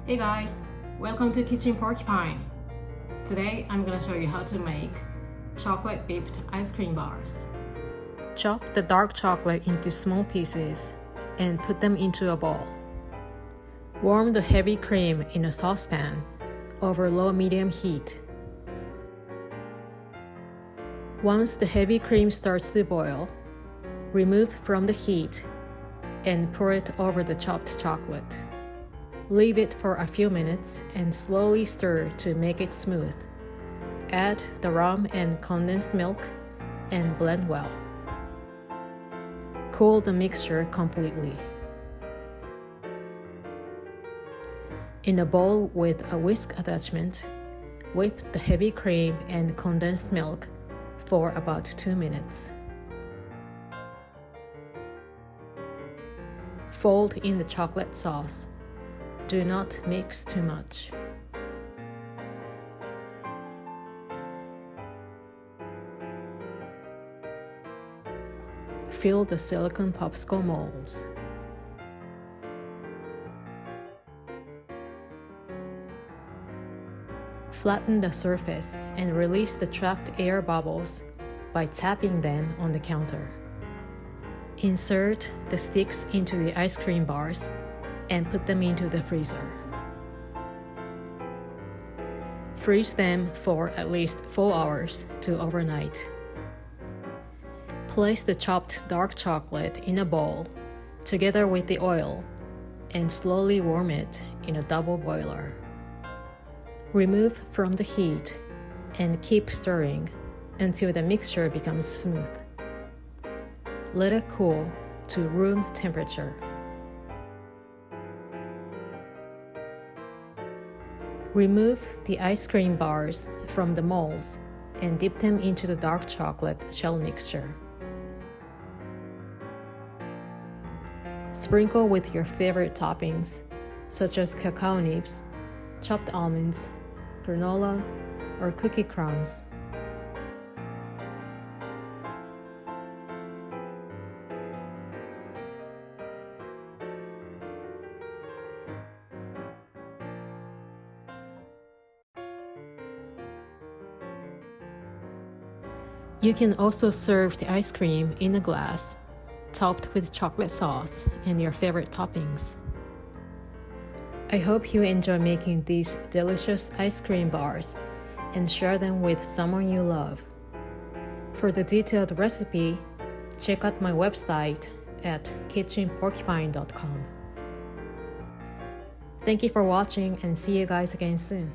Hey guys, welcome to Kitchen Porcupine. Today I'm gonna show you how to make chocolate dipped ice cream bars. Chop the dark chocolate into small pieces and put them into a bowl. Warm the heavy cream in a saucepan over low-medium heat. Once the heavy cream starts to boil, remove from the heat and pour it over the chopped chocolate. Leave it for a few minutes and slowly stir to make it smooth. Add the rum and condensed milk and blend well. Cool the mixture completely. In a bowl with a whisk attachment, whip the heavy cream and condensed milk for about 2 minutes. Fold in the chocolate sauce. Do not mix too much. Fill the silicone popsicle molds. Flatten the surface and release the trapped air bubbles by tapping them on the counter. Insert the sticks into the ice cream bars and put them into the freezer. Freeze them for at least 4 hours to overnight. Place the chopped dark chocolate in a bowl together with the oil and slowly warm it in a double boiler. Remove from the heat and keep stirring until the mixture becomes smooth. Let it cool to room temperature. Remove the ice cream bars from the molds and dip them into the dark chocolate shell mixture. Sprinkle with your favorite toppings, such as cacao nibs, chopped almonds, granola, or cookie crumbs. You can also serve the ice cream in a glass, topped with chocolate sauce and your favorite toppings. I hope you enjoy making these delicious ice cream bars and share them with someone you love. For the detailed recipe, check out my website at kitchenporcupine.com. Thank you for watching and see you guys again soon.